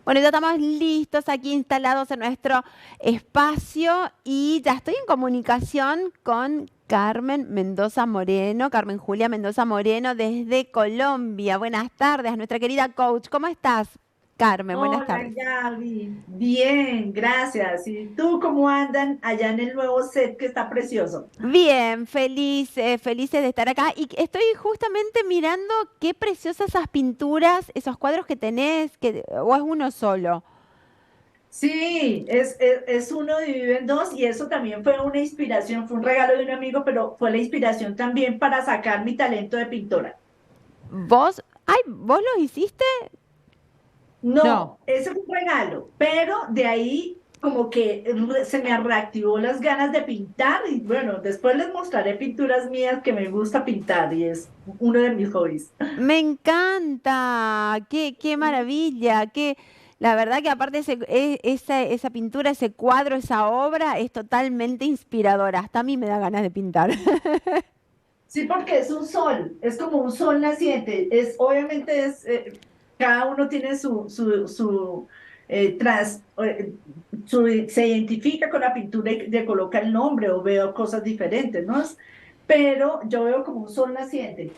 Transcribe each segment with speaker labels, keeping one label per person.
Speaker 1: Bueno, ya estamos listos aquí instalados en nuestro espacio y ya estoy en comunicación con Carmen Mendoza Moreno, Carmen Julia Mendoza Moreno desde Colombia. Buenas tardes, nuestra querida coach. ¿Cómo estás, Carmen? Buenas
Speaker 2: Hola
Speaker 1: tardes.
Speaker 2: Gaby, bien, gracias. ¿Y tú cómo andan allá en el nuevo set que está precioso?
Speaker 1: Bien, felices de estar acá y estoy justamente mirando qué preciosas esas pinturas, esos cuadros que tenés, o es uno solo.
Speaker 2: Sí, es uno dividido en dos y eso también fue una inspiración, fue un regalo de un amigo, pero fue la inspiración también para sacar mi talento de pintora.
Speaker 1: ¿Vos los hiciste? No.
Speaker 2: No, ese fue un regalo, pero de ahí como que se me reactivó las ganas de pintar y bueno, después les mostraré pinturas mías que me gusta pintar y es uno de mis hobbies.
Speaker 1: Me encanta, qué maravilla, la verdad que aparte esa pintura, ese cuadro, esa obra es totalmente inspiradora. Hasta a mí me da ganas de pintar.
Speaker 2: Sí, porque es un sol, es como un sol naciente. Obviamente cada uno tiene se identifica con la pintura y le coloca el nombre o veo cosas diferentes, ¿no? Pero yo veo como un sol naciente.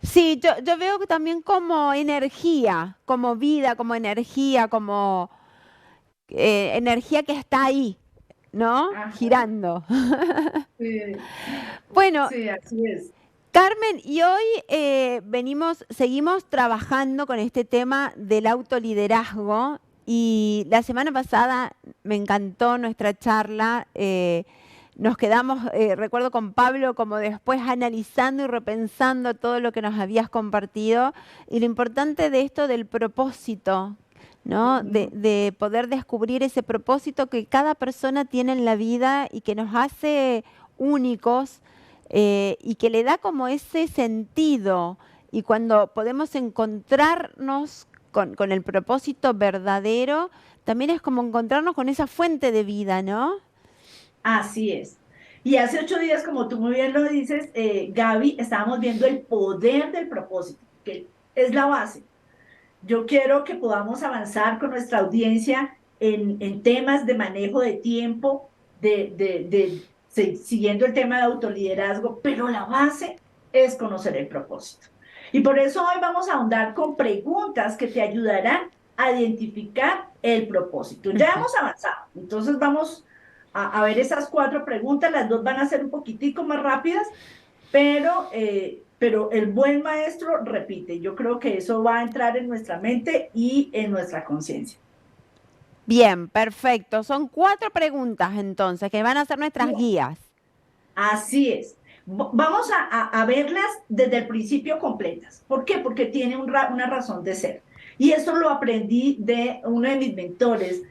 Speaker 1: Sí, yo veo que también como energía, como vida, como energía, como energía que está ahí, ¿no?
Speaker 2: Ajá,
Speaker 1: Girando.
Speaker 2: sí,
Speaker 1: Bueno,
Speaker 2: sí, así es.
Speaker 1: Carmen, y hoy seguimos trabajando con este tema del autoliderazgo y la semana pasada me encantó nuestra charla. Nos quedamos, recuerdo con Pablo, como después analizando y repensando todo lo que nos habías compartido y lo importante de esto del propósito, ¿no? De,
Speaker 2: Ujú.
Speaker 1: de poder descubrir ese propósito que cada persona tiene en la vida y que nos hace únicos y que le da como ese sentido. Y cuando podemos encontrarnos con el propósito verdadero, también es como encontrarnos con esa fuente de vida, ¿no?
Speaker 2: Así es. Y hace 8 días, como tú muy bien lo dices, Gaby, estábamos viendo el poder del propósito, que es la base. Yo quiero que podamos avanzar con nuestra audiencia en temas de manejo de tiempo, siguiendo el tema de autoliderazgo, pero la base es conocer el propósito. Y por eso hoy vamos a ahondar con preguntas que te ayudarán a identificar el propósito. Ya
Speaker 1: Ujú.
Speaker 2: hemos avanzado, entonces vamos a ver esas 4 preguntas, las dos van a ser un poquitico más rápidas, pero el buen maestro repite. Yo creo que eso va a entrar en nuestra mente y en nuestra conciencia.
Speaker 1: Bien, perfecto. Son 4 preguntas entonces que van a ser nuestras guías.
Speaker 2: Así es. Vamos a verlas desde el principio completas. ¿Por qué? Porque tiene una razón de ser. Y eso lo aprendí de uno de mis mentores,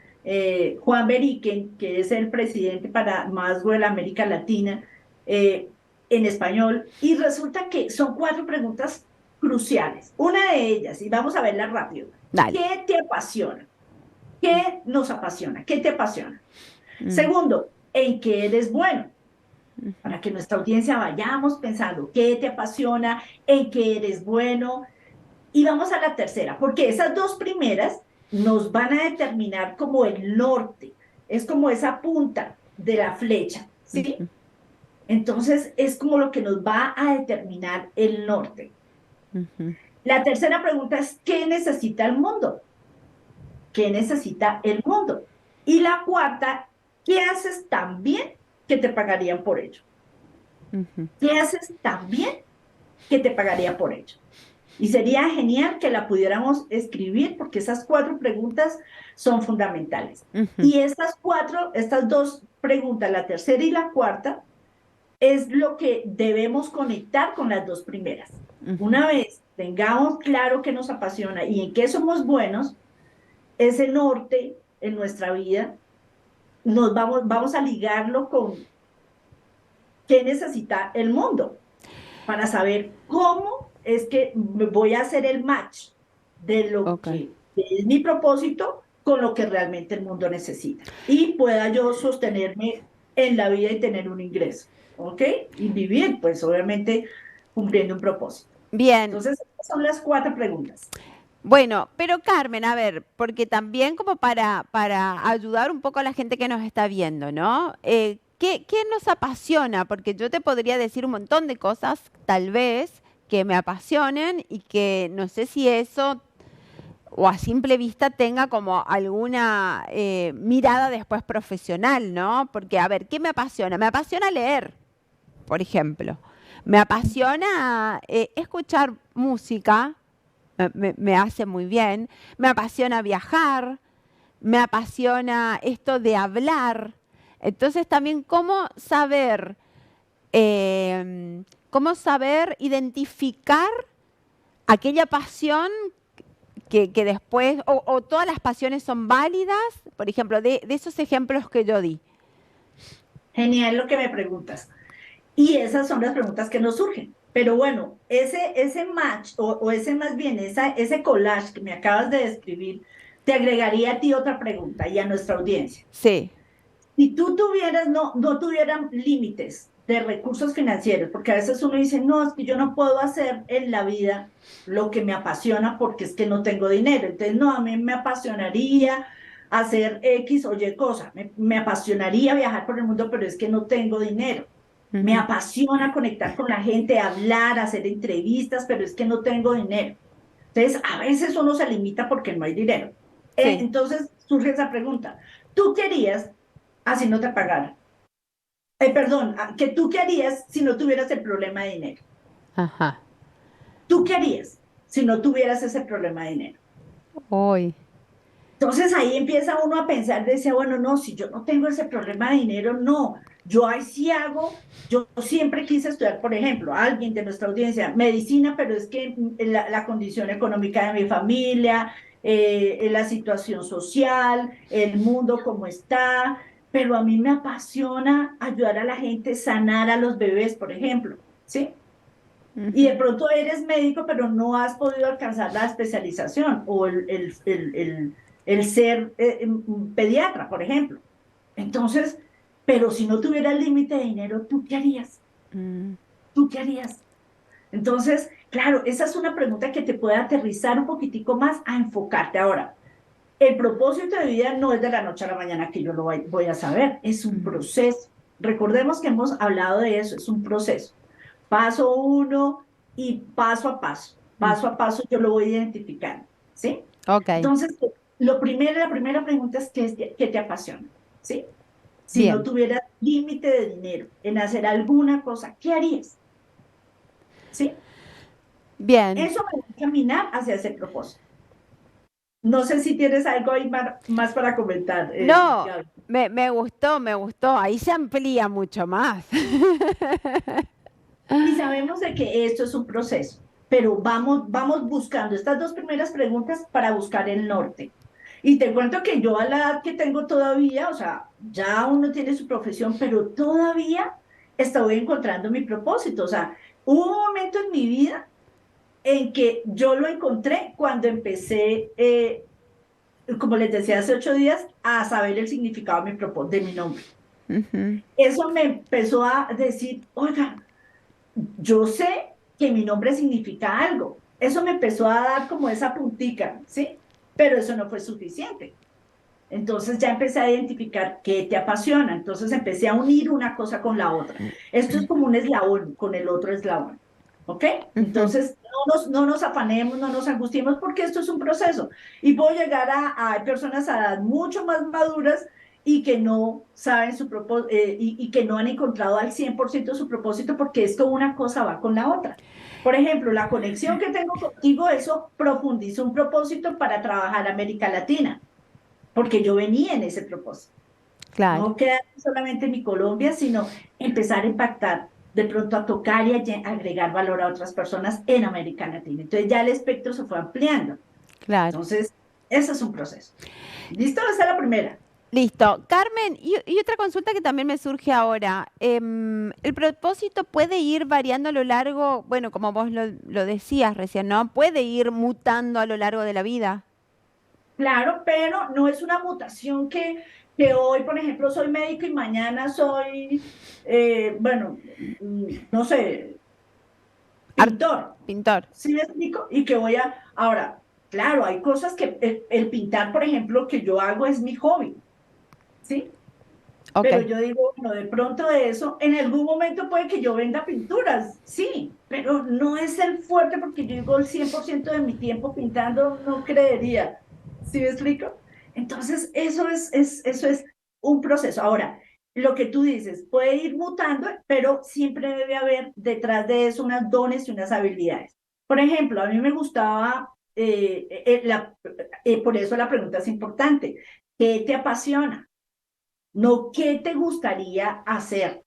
Speaker 2: Juan Beriken, que es el presidente para Masgo de la América Latina, eh, en español. Y resulta que son 4 preguntas cruciales. Una de ellas, y vamos a verla rápido.
Speaker 1: Dale.
Speaker 2: ¿Qué te apasiona? ¿Qué nos apasiona? ¿Qué te apasiona?
Speaker 1: Mm,
Speaker 2: Segundo, ¿en qué eres bueno?
Speaker 1: ujú,
Speaker 2: Para que nuestra audiencia vayamos pensando qué te apasiona, en qué eres bueno. Y vamos a la tercera, porque esas dos primeras nos van a determinar como el norte, es como esa punta de la flecha, ¿sí?
Speaker 1: ujú,
Speaker 2: Entonces es como lo que nos va a determinar el norte.
Speaker 1: ujú,
Speaker 2: La tercera pregunta es, ¿qué necesita el mundo? ¿Qué necesita el mundo? Y la cuarta, ¿qué haces tan bien que te pagarían por ello?
Speaker 1: ujú.
Speaker 2: ¿Qué haces tan bien que te pagaría por ello? Y sería genial que la pudiéramos escribir porque esas 4 preguntas son fundamentales.
Speaker 1: Ujú.
Speaker 2: Y estas dos preguntas, la tercera y la cuarta, es lo que debemos conectar con las dos primeras. Una vez tengamos claro qué nos apasiona y en qué somos buenos, ese norte en nuestra vida, vamos a ligarlo con qué necesita el mundo para saber cómo es que voy a hacer el match de lo
Speaker 1: Ok.
Speaker 2: que es mi propósito con lo que realmente el mundo necesita y pueda yo sostenerme en la vida y tener un ingreso, ¿ok? Y vivir, pues obviamente cumpliendo un propósito.
Speaker 1: Bien,
Speaker 2: Entonces, esas son las 4 preguntas.
Speaker 1: Bueno, pero Carmen, a ver, porque también como para ayudar un poco a la gente que nos está viendo, ¿no? ¿Qué nos apasiona? Porque yo te podría decir un montón de cosas, tal vez, que me apasionen y que no sé si eso o a simple vista tenga como alguna mirada después profesional, ¿no? Porque, a ver, ¿qué me apasiona? Me apasiona leer, por ejemplo. Me apasiona escuchar música, me hace muy bien. Me apasiona viajar, me apasiona esto de hablar. Entonces también cómo saber identificar aquella pasión que después, o todas las pasiones son válidas, por ejemplo, de esos ejemplos que yo di.
Speaker 2: Genial lo que me preguntas. Y esas son las preguntas que nos surgen. Pero bueno, ese match o ese más bien, ese collage que me acabas de describir, te agregaría a ti otra pregunta y a nuestra audiencia.
Speaker 1: Sí.
Speaker 2: Si tú tuvieras, no tuvieran límites de recursos financieros, porque a veces uno dice, no, es que yo no puedo hacer en la vida lo que me apasiona porque es que no tengo dinero. Entonces, no, a mí me apasionaría hacer X o Y cosa, me apasionaría viajar por el mundo, pero es que no tengo dinero. Me
Speaker 1: Ujú.
Speaker 2: apasiona conectar con la gente, hablar, hacer entrevistas, pero es que no tengo dinero. Entonces, a veces uno se limita porque no hay dinero.
Speaker 1: Sí.
Speaker 2: Entonces surge esa pregunta. ¿Tú querías así no te pagaran? Perdón, ¿que tú qué harías si no tuvieras el problema de dinero?
Speaker 1: Ajá.
Speaker 2: ¿Tú qué harías si no tuvieras ese problema de dinero?
Speaker 1: Hoy.
Speaker 2: Entonces ahí empieza uno a pensar, decía, bueno, no, si yo no tengo ese problema de dinero, no, yo ahí sí hago, yo siempre quise estudiar, por ejemplo, alguien de nuestra audiencia, medicina, pero es que la condición económica de mi familia, la situación social, el mundo como está, pero a mí me apasiona ayudar a la gente, sanar a los bebés, por ejemplo, ¿sí? Y de
Speaker 1: Ujú.
Speaker 2: pronto eres médico, pero no has podido alcanzar la especialización o el ser pediatra, por ejemplo. Entonces, pero si no tuvieras límite de dinero, ¿tú qué harías?
Speaker 1: Mm.
Speaker 2: ¿Tú qué harías? Entonces, claro, esa es una pregunta que te puede aterrizar un poquitico más a enfocarte. Ahora, el propósito de vida no es de la noche a la mañana que yo lo voy a saber, es un
Speaker 1: Mm.
Speaker 2: proceso. Recordemos que hemos hablado de eso, es un proceso. Paso uno y paso a paso yo lo voy identificando, ¿sí?
Speaker 1: Ok.
Speaker 2: Entonces, la primera pregunta es, ¿qué te apasiona? ¿Sí? Si no
Speaker 1: Bien.
Speaker 2: tuvieras límite de dinero en hacer alguna cosa, ¿qué harías? ¿Sí?
Speaker 1: Bien.
Speaker 2: Eso me va a caminar hacia ese propósito. No sé si tienes algo ahí más para comentar,
Speaker 1: No,
Speaker 2: Gaby.
Speaker 1: me gustó, me gustó. Ahí se amplía mucho más.
Speaker 2: Y sabemos de que esto es un proceso, pero vamos buscando estas dos primeras preguntas para buscar el norte. Y te cuento que yo a la edad que tengo todavía, o sea, ya uno tiene su profesión, pero todavía estoy encontrando mi propósito. O sea, hubo un momento en mi vida en que yo lo encontré cuando empecé, como les decía hace 8 días, a saber el significado de mi nombre.
Speaker 1: Ujú.
Speaker 2: Eso me empezó a decir, oiga, yo sé que mi nombre significa algo. Eso me empezó a dar como esa puntica, ¿sí? Pero eso no fue suficiente. Entonces ya empecé a identificar qué te apasiona. Entonces empecé a unir una cosa con la otra. Esto es como un eslabón con el otro eslabón. ¿Ok?
Speaker 1: Ujú.
Speaker 2: Entonces no nos afanemos, no nos angustiemos porque esto es un proceso. Y puedo llegar a personas a edad mucho más maduras y que no saben su propósito y que no han encontrado al 100% su propósito porque es que una cosa va con la otra. Por ejemplo, la conexión que tengo contigo, eso profundiza un propósito para trabajar América Latina porque yo venía en ese propósito.
Speaker 1: Claro,
Speaker 2: No quedar solamente en mi Colombia, sino empezar a impactar, de pronto a tocar y a agregar valor a otras personas en América Latina. Entonces ya el espectro se fue ampliando.
Speaker 1: claro.
Speaker 2: Entonces, ese es un proceso. ¿Listo? Esa es la primera.
Speaker 1: Listo. Carmen, y otra consulta que también me surge ahora. ¿El propósito puede ir variando a lo largo, bueno, como vos lo decías recién, ¿no? Puede ir mutando a lo largo de la vida.
Speaker 2: Claro, pero no es una mutación que hoy, por ejemplo, soy médico y mañana soy, bueno, no sé,
Speaker 1: Art-
Speaker 2: pintor.
Speaker 1: pintor.
Speaker 2: ¿Sí me explico? Y que ahora, claro, hay cosas que el pintar, por ejemplo, que yo hago es mi hobby, ¿sí?
Speaker 1: Ok,
Speaker 2: Pero yo digo, bueno, de pronto de eso, en algún momento puede que yo venda pinturas, sí, pero no es el fuerte porque yo digo el 100% de mi tiempo pintando, no creería. ¿Sí me explico? Entonces, eso es un proceso. Ahora, lo que tú dices, puede ir mutando, pero siempre debe haber detrás de eso unas dones y unas habilidades. Por ejemplo, a mí me gustaba, por eso la pregunta es importante, ¿qué te apasiona? No, ¿qué te gustaría hacer?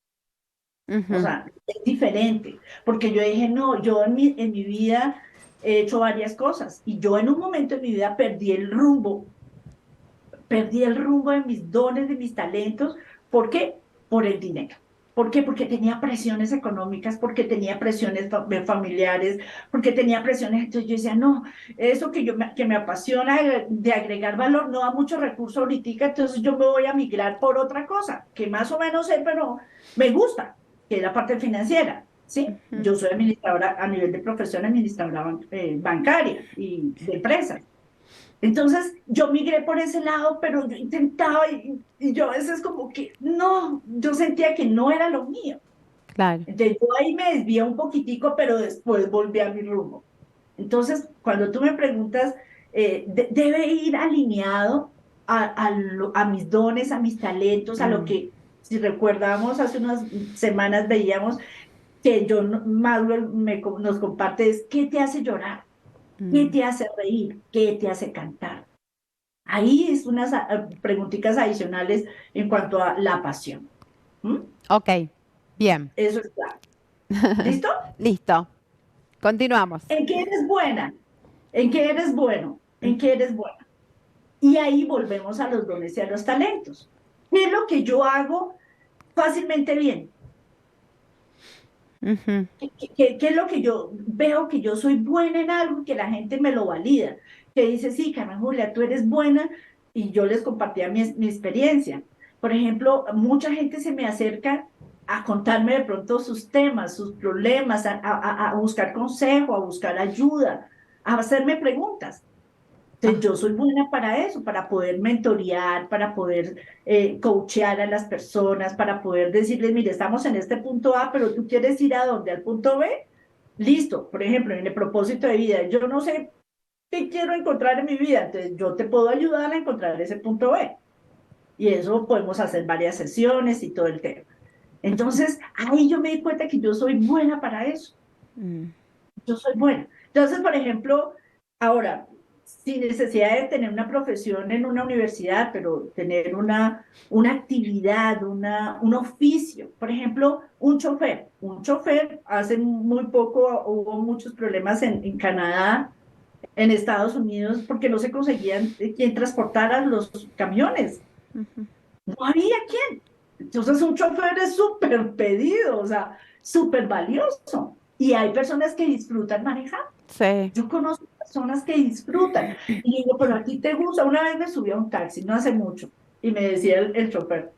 Speaker 2: O
Speaker 1: ujú,
Speaker 2: sea, es diferente, porque yo dije, no, yo en mi vida he hecho varias cosas y yo en un momento de mi vida perdí el rumbo de mis dones, de mis talentos. ¿Por qué? Por el dinero. ¿Por qué? Porque tenía presiones económicas, porque tenía presiones familiares, porque tenía presiones. Entonces yo decía, no, eso que me apasiona de agregar valor no da mucho recurso ahorita, entonces yo me voy a migrar por otra cosa, que más o menos sé, pero me gusta, que es la parte financiera. ¿Sí?
Speaker 1: ujú.
Speaker 2: Yo soy administradora a nivel de profesión, administradora bancaria y de empresas. Entonces yo migré por ese lado, pero yo intentaba y yo a veces como que no, yo sentía que no era lo mío.
Speaker 1: Claro.
Speaker 2: Entonces yo ahí me desvié un poquitico, pero después volví a mi rumbo. Entonces, cuando tú me preguntas, debe ir alineado a mis dones, a mis talentos, a lo
Speaker 1: Mm,
Speaker 2: que, si recordamos, hace unas semanas veíamos que Maslow nos comparte es, ¿qué te hace llorar? ¿Qué
Speaker 1: mm.
Speaker 2: te hace reír? ¿Qué te hace cantar? Ahí es unas preguntitas adicionales en cuanto a la pasión. ¿Mm?
Speaker 1: Ok, bien.
Speaker 2: Eso es claro. ¿Listo?
Speaker 1: Listo. Continuamos.
Speaker 2: ¿En qué eres buena? ¿En qué eres bueno? ¿En
Speaker 1: Ujú,
Speaker 2: qué eres buena? Y ahí volvemos a los dones y a los talentos. ¿Qué es lo que yo hago fácilmente bien?
Speaker 1: ujú,
Speaker 2: ¿Qué es lo que yo veo que yo soy buena en algo que la gente me lo valida? Que dice, sí, Carmen Julia, tú eres buena y yo les compartía mi experiencia. Por ejemplo, mucha gente se me acerca a contarme de pronto sus temas, sus problemas, a buscar consejo, a buscar ayuda, a hacerme preguntas. Entonces,
Speaker 1: ah,
Speaker 2: yo soy buena para eso, para poder mentorear, para poder coachear a las personas, para poder decirles, mire, estamos en este punto A, pero tú quieres ir a dónde, al punto B, listo. Por ejemplo, en el propósito de vida, yo no sé qué quiero encontrar en mi vida, entonces yo te puedo ayudar a encontrar ese punto B. Y eso podemos hacer varias sesiones y todo el tema. Entonces, ahí yo me di cuenta que yo soy buena para eso,
Speaker 1: mm,
Speaker 2: yo soy buena. Entonces, por ejemplo, ahora, sin necesidad de tener una profesión en una universidad, pero tener una actividad, un oficio. Por ejemplo, un chofer. Un chofer, hace muy poco hubo muchos problemas en Canadá, en Estados Unidos, porque no se conseguían quien transportara los camiones.
Speaker 1: ujú.
Speaker 2: No había quien. Entonces un chofer es súper pedido, o sea, súper valioso. Y hay personas que disfrutan manejar.
Speaker 1: Sí.
Speaker 2: Yo conozco personas que disfrutan. Y digo, pero a ti te gusta. Una vez me subí a un taxi, no hace mucho, y me decía el chofer,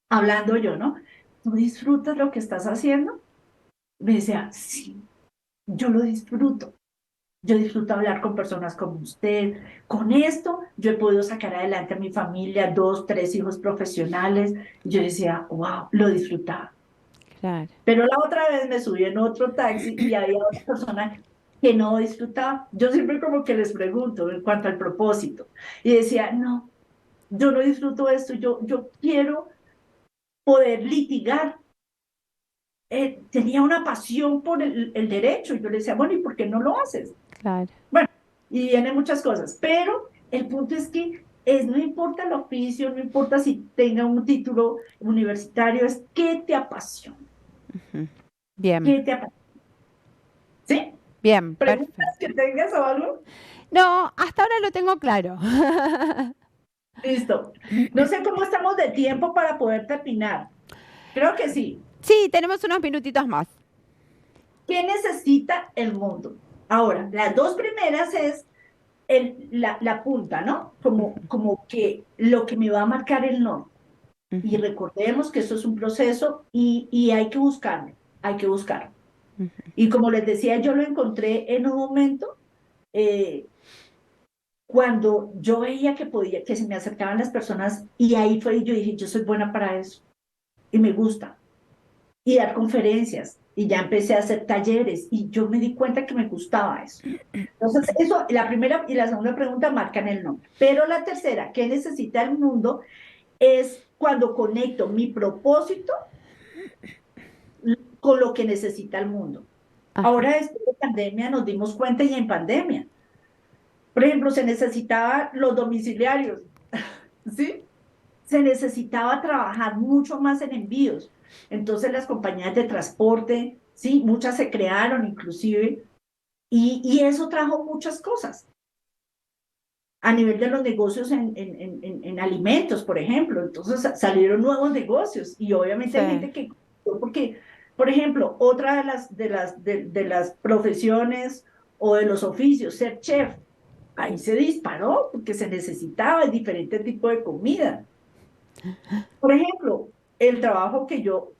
Speaker 2: hablando yo, ¿no? ¿Tú disfrutas lo que estás haciendo? Me decía, sí, yo lo disfruto. Yo disfruto hablar con personas como usted. Con esto yo he podido sacar adelante a mi familia, dos, tres hijos profesionales. Y yo decía, wow, lo disfrutaba.
Speaker 1: Claro.
Speaker 2: Pero la otra vez me subí en otro taxi y había otra persona que no disfrutaba. Yo siempre como que les pregunto en cuanto al propósito. Y decía, no, yo no disfruto esto, yo quiero poder litigar. Tenía una pasión por el derecho. Y yo le decía, bueno, ¿y por qué no lo haces?
Speaker 1: Claro.
Speaker 2: Bueno, y vienen muchas cosas, pero el punto es que no importa el oficio, no importa si tenga un título universitario, es qué te apasiona,
Speaker 1: Bien.
Speaker 2: qué te apasiona. ¿Sí?
Speaker 1: Bien.
Speaker 2: ¿Preguntas
Speaker 1: Perfecto.
Speaker 2: que tengas o algo?
Speaker 1: No, hasta ahora lo tengo claro.
Speaker 2: Listo. No sé cómo estamos de tiempo para poder terminar. Creo que sí.
Speaker 1: Sí, tenemos unos minutitos más.
Speaker 2: ¿Qué necesita el mundo? Ahora, las dos primeras es la punta, ¿no? Como que lo que me va a marcar el norte. Y
Speaker 1: Ujú,
Speaker 2: recordemos que eso es un proceso y hay que buscarlo, hay que buscarlo.
Speaker 1: ujú.
Speaker 2: Y como les decía, yo lo encontré en un momento, eh, cuando yo veía que podía, que se me acercaban las personas, y ahí fue, y yo dije, yo soy buena para eso, y me gusta, y dar conferencias, y ya empecé a hacer talleres, y yo me di cuenta que me gustaba eso. Entonces, eso, la primera y la segunda pregunta marcan el nombre. Pero la tercera, ¿qué necesita el mundo? Es cuando conecto mi propósito con lo que necesita el mundo.
Speaker 1: Ajá.
Speaker 2: Ahora, después de pandemia, nos dimos cuenta y en pandemia. Por ejemplo, se necesitaban los domiciliarios, ¿sí? Se necesitaba trabajar mucho más en envíos. Entonces, las compañías de transporte, sí, muchas se crearon inclusive, y eso trajo muchas cosas a nivel de los negocios en alimentos, por ejemplo. Entonces salieron nuevos negocios y obviamente hay
Speaker 1: Sí.
Speaker 2: gente que, porque, por ejemplo, otra de las profesiones o de los oficios, ser chef, ahí se disparó porque se necesitaba diferente tipo de comida. Por ejemplo, el trabajo que yo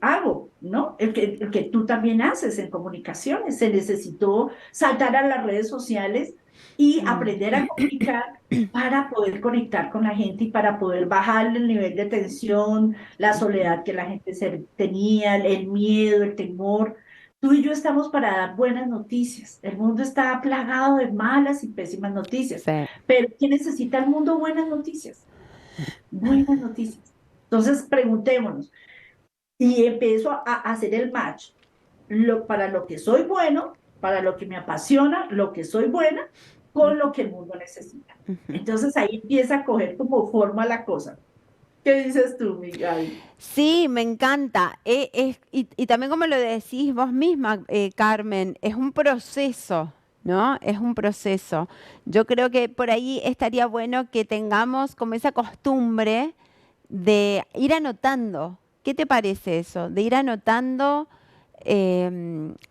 Speaker 2: hago, ¿no? El que tú también haces en comunicaciones, se necesitó saltar a las redes sociales y
Speaker 1: Mm.
Speaker 2: aprender a comunicar para poder conectar con la gente y para poder bajar el nivel de tensión, la soledad que la gente tenía, el miedo, el temor. Tú y yo estamos para dar buenas noticias. El mundo está plagado de malas y pésimas noticias,
Speaker 1: Sí.
Speaker 2: pero ¿qué necesita el mundo? Buenas noticias, buenas noticias. Entonces, preguntémonos, y empiezo a hacer el match para lo que soy bueno, para lo que me apasiona, lo que soy buena, con lo que el mundo necesita. Entonces ahí empieza a coger como forma la cosa. ¿Qué dices tú, mi Gaby?
Speaker 1: Sí, me encanta. Y también como lo decís vos misma, Carmen, es un proceso, ¿no? Es un proceso. Yo creo que por ahí estaría bueno que tengamos como esa costumbre de ir anotando. ¿Qué te parece eso? De ir anotando,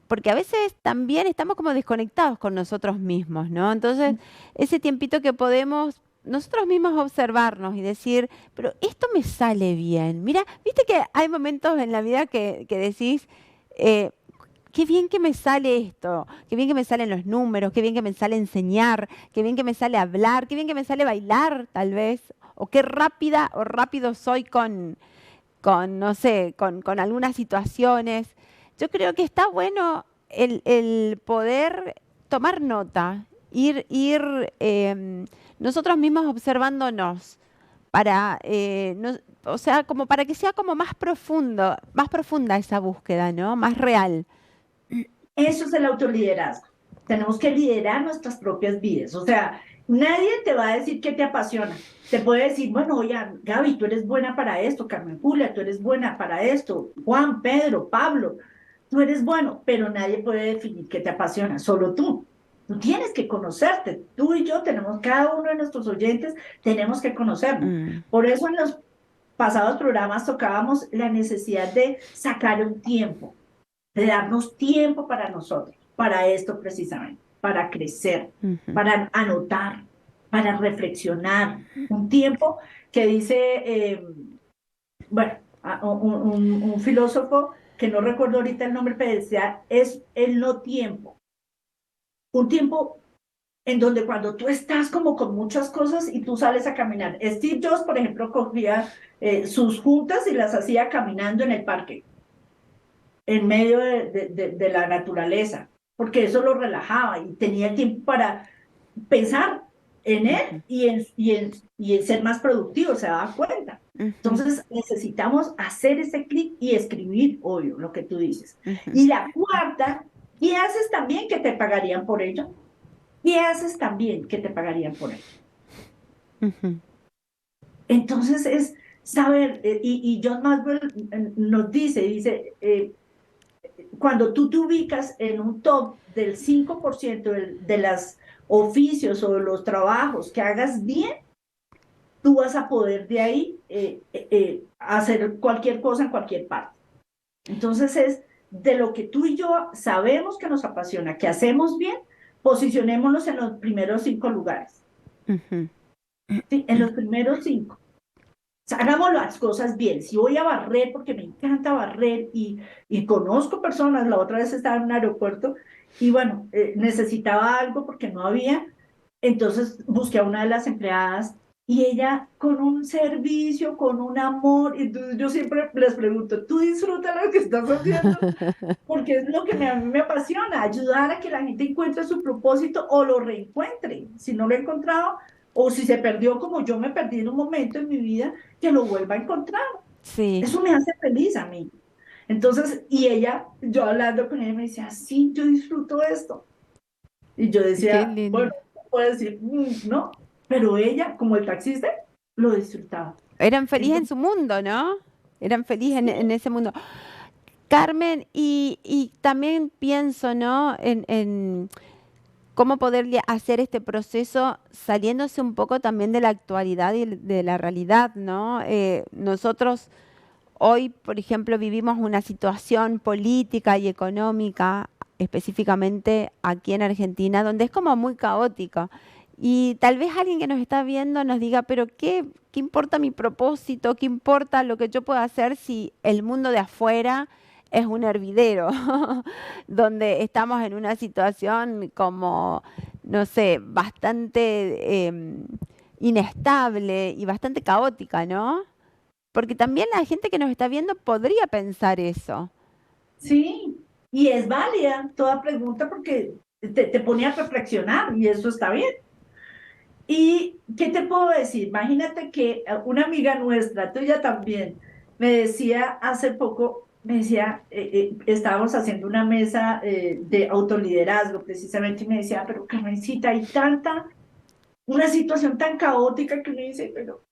Speaker 1: porque a veces también estamos como desconectados con nosotros mismos, ¿no? Entonces, ese tiempito que podemos nosotros mismos observarnos y decir, pero esto me sale bien. Mira, viste que hay momentos en la vida que decís, eh, qué bien que me sale esto, qué bien que me salen los números, qué bien que me sale enseñar, qué bien que me sale hablar, qué bien que me sale bailar, tal vez, o qué rápida o rápido soy no sé, con algunas situaciones. Yo creo que está bueno el poder tomar nota, nosotros mismos observándonos para, o sea, como para que sea como más profundo, más profunda esa búsqueda, ¿no? Más real.
Speaker 2: Eso es el autoliderazgo. Tenemos que liderar nuestras propias vidas. O sea, nadie te va a decir qué te apasiona. Te puede decir, bueno, oye, Gaby, tú eres buena para esto, Carmen Julia, tú eres buena para esto, Juan, Pedro, Pablo, tú eres bueno, pero nadie puede definir qué te apasiona, solo tú. Tú tienes que conocerte. Tú y yo tenemos, cada uno de nuestros oyentes, tenemos que conocernos.
Speaker 1: Mm,
Speaker 2: Por eso en los pasados programas tocábamos la necesidad de sacar un tiempo, de darnos tiempo para nosotros, para esto precisamente, para crecer,
Speaker 1: ujú.
Speaker 2: para anotar, para reflexionar. Un tiempo que dice, bueno, un filósofo que no recuerdo ahorita el nombre, pero decía, es el no tiempo. Un tiempo en donde cuando tú estás como con muchas cosas y tú sales a caminar. Steve Jobs, por ejemplo, cogía sus juntas y las hacía caminando en el parque, en medio de la naturaleza, porque eso lo relajaba y tenía tiempo para pensar en él y en ser más productivo, se daba cuenta.
Speaker 1: Ujú,
Speaker 2: Entonces necesitamos hacer ese clic y escribir, obvio, lo que tú dices.
Speaker 1: ujú,
Speaker 2: Y la cuarta, ¿qué haces también que te pagarían por ello? ¿Qué haces también que te pagarían por ello?
Speaker 1: ujú.
Speaker 2: Entonces es saber, y John Maxwell nos dice, cuando tú te ubicas en un top del 5% de los oficios o de los trabajos que hagas bien, tú vas a poder de ahí hacer cualquier cosa en cualquier parte. Entonces es de lo que tú y yo sabemos que nos apasiona, que hacemos bien, posicionémonos en los primeros 5 lugares,
Speaker 1: Ujú.
Speaker 2: ¿sí? En los primeros 5. Sea, hagamos las cosas bien. Si voy a barrer, porque me encanta barrer y conozco personas, la otra vez estaba en un aeropuerto y bueno, necesitaba algo porque no había. Entonces busqué a una de las empleadas y ella con un servicio, con un amor, y entonces yo siempre les pregunto, ¿tú disfrutas lo que estás haciendo? Porque es lo que a mí me apasiona, ayudar a que la gente encuentre su propósito o lo reencuentre, si no lo ha encontrado, o si se perdió como yo me perdí en un momento en mi vida, que lo vuelva a encontrar.
Speaker 1: Sí,
Speaker 2: Eso me hace feliz a mí. Entonces, y ella, yo hablando con ella, me decía, sí, yo disfruto esto. Y yo
Speaker 1: qué
Speaker 2: decía, bueno,
Speaker 1: lindo.
Speaker 2: puedo decir, no, pero ella, como el taxista, lo disfrutaba.
Speaker 1: Eran felices en
Speaker 2: Entonces,
Speaker 1: su mundo, ¿no? Eran felices en
Speaker 2: sí,
Speaker 1: ese mundo. Carmen, y también pienso, ¿no? En cómo poder hacer este proceso saliéndose un poco también de la actualidad y de la realidad, ¿no? Nosotros hoy, por ejemplo, vivimos una situación política y económica, específicamente aquí en Argentina, donde es como muy caótica. Y tal vez alguien que nos está viendo nos diga, pero ¿qué importa mi propósito? ¿Qué importa lo que yo pueda hacer si el mundo de afuera es un hervidero? Donde estamos en una situación como, no sé, bastante inestable y bastante caótica, ¿no? Porque también la gente que nos está viendo podría pensar eso.
Speaker 2: sí, y es válida toda pregunta porque te pone a reflexionar y eso está bien. ¿Y qué te puedo decir? Imagínate que una amiga nuestra, tuya también, me decía hace poco, me decía, estábamos haciendo una mesa de autoliderazgo precisamente, y me decía, pero Carmencita, hay tanta, una situación tan caótica que uno dice, pero,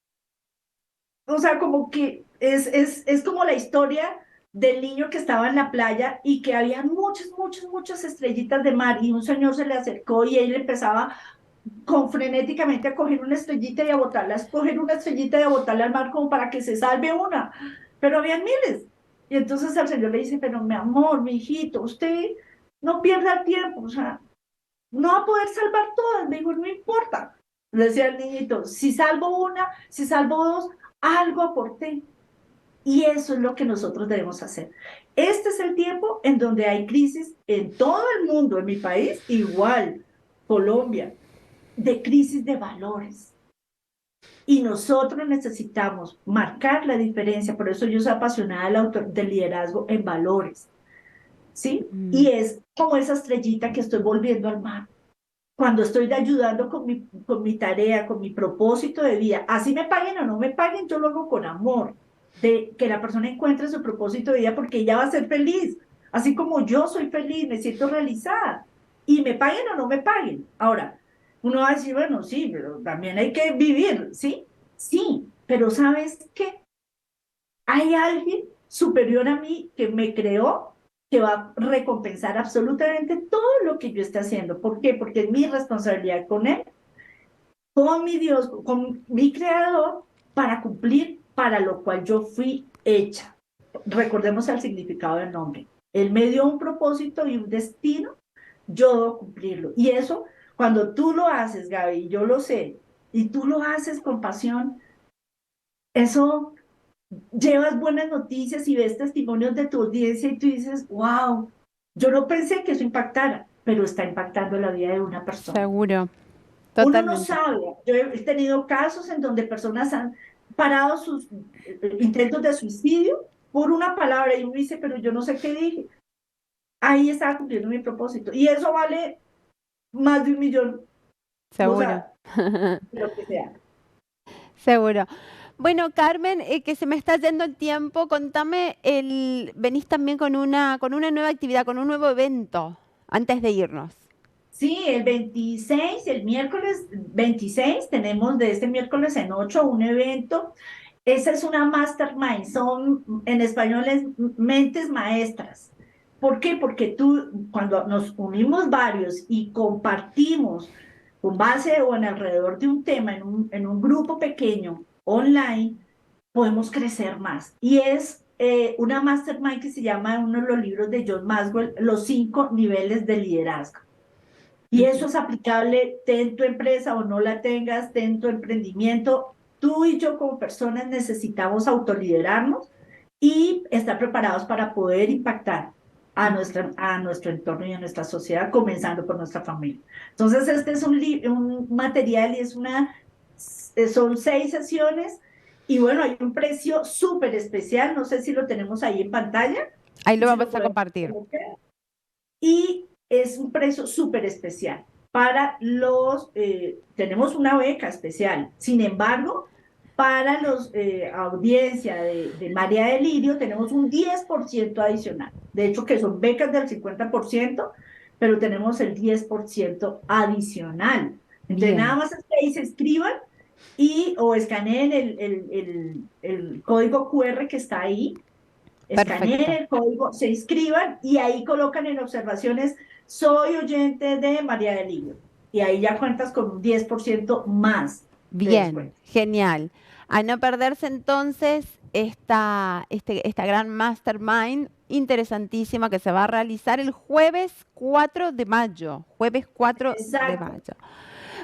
Speaker 2: o sea, como que es como la historia del niño que estaba en la playa y que había muchas, muchas, muchas estrellitas de mar y un señor se le acercó y él empezaba con frenéticamente a coger una estrellita y a botarla, a coger una estrellita y a botarla al mar como para que se salve una, pero habían miles. Y entonces el Señor le dice, pero mi amor, mi hijito, usted no pierda el tiempo, o sea, no va a poder salvar todas. Me dijo, no importa. Le decía el niñito, si salvo una, si salvo dos, algo aporté. Y eso es lo que nosotros debemos hacer. Este es el tiempo en donde hay crisis en todo el mundo, en mi país, igual, Colombia, de crisis de valores. Y nosotros necesitamos marcar la diferencia, por eso yo soy apasionada del liderazgo en valores, ¿sí? Y
Speaker 1: Mm,
Speaker 2: es como esa estrellita que estoy volviendo al mar. Cuando estoy ayudando con mi tarea, con mi propósito de vida, así me paguen o no me paguen, yo lo hago con amor, de que la persona encuentre su propósito de vida porque ella va a ser feliz, así como yo soy feliz, me siento realizada, y me paguen o no me paguen. Ahora, uno va a decir, bueno, sí, pero también hay que vivir, ¿sí? Sí, pero ¿sabes qué? Hay alguien superior a mí que me creó, que va a recompensar absolutamente todo lo que yo esté haciendo. ¿Por qué? Porque es mi responsabilidad con él, con mi Dios, con mi creador, para cumplir para lo cual yo fui hecha. Recordemos el significado del nombre. Él me dio un propósito y un destino, yo debo cumplirlo. Y eso, cuando tú lo haces, Gaby, yo lo sé, y tú lo haces con pasión, eso llevas buenas noticias y ves testimonios de tu audiencia y tú dices, wow, yo no pensé que eso impactara, pero está impactando la vida de una persona.
Speaker 1: seguro,
Speaker 2: Uno no
Speaker 1: totalmente.
Speaker 2: sabe, yo he tenido casos en donde personas han parado sus intentos de suicidio por una palabra y uno dice, pero yo no sé qué dije. Ahí estaba cumpliendo mi propósito. Y eso vale más de 1 millón, o
Speaker 1: Seguro.
Speaker 2: sea, lo que sea.
Speaker 1: Seguro. Bueno, Carmen, que se me está yendo el tiempo, contame, venís también con una nueva actividad, con un nuevo evento, antes de irnos.
Speaker 2: Sí, el 26, el miércoles 26, tenemos de este miércoles en 8 un evento. Esa es una mastermind, son en español es mentes maestras. ¿Por qué? Porque tú, cuando nos unimos varios y compartimos con base o en alrededor de un tema, en un grupo pequeño, online, podemos crecer más. Y es una mastermind que se llama en uno de los libros de John Maxwell, Los 5 niveles de liderazgo. Y eso
Speaker 1: Ujú.
Speaker 2: es aplicable, ten tu empresa o no la tengas, ten tu emprendimiento. Tú y yo como personas necesitamos autoliderarnos y estar preparados para poder impactar. a nuestro entorno y a nuestra sociedad, comenzando por nuestra familia. Entonces, este es un material y son 6 sesiones y bueno, hay un precio súper especial, no sé si lo tenemos ahí en pantalla,
Speaker 1: Ahí lo
Speaker 2: si lo
Speaker 1: vamos a
Speaker 2: podemos
Speaker 1: compartir.
Speaker 2: colocar, y es un precio súper especial. Tenemos una beca especial, sin embargo, para los audiencia de María de Lirio tenemos un 10% adicional. De hecho, que son becas del 50%, pero tenemos el 10% adicional. Entonces, nada
Speaker 1: Bien,
Speaker 2: más es que ahí se escriban o escaneen el código QR que está ahí, escaneen
Speaker 1: perfecto.
Speaker 2: el código, se inscriban y ahí colocan en observaciones, soy oyente de María de Lirio. Y ahí ya cuentas con un 10% más de
Speaker 1: Bien,
Speaker 2: descuento.
Speaker 1: genial. A no perderse entonces esta gran mastermind interesantísima que se va a realizar el jueves 4 de mayo. Jueves 4 de
Speaker 2: Exacto.
Speaker 1: mayo.
Speaker 2: Eso es.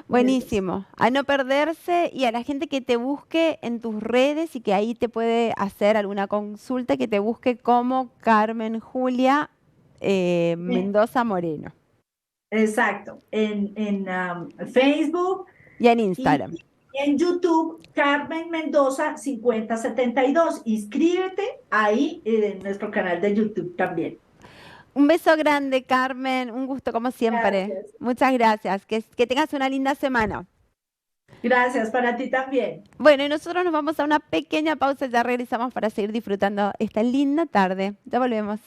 Speaker 1: Buenísimo. A no perderse y a la gente que te busque en tus redes y que ahí te puede hacer alguna consulta, que te busque como Carmen Julia Mendoza Moreno.
Speaker 2: Exacto. Facebook
Speaker 1: Y en
Speaker 2: y
Speaker 1: Instagram.
Speaker 2: en YouTube, Carmen Mendoza 5072. Inscríbete ahí en nuestro canal de YouTube también.
Speaker 1: Un beso grande, Carmen. Un gusto como siempre.
Speaker 2: Gracias.
Speaker 1: Muchas gracias. Que tengas una linda semana.
Speaker 2: Gracias para ti también.
Speaker 1: Bueno, y nosotros nos vamos a una pequeña pausa. Ya regresamos para seguir disfrutando esta linda tarde. Ya volvemos.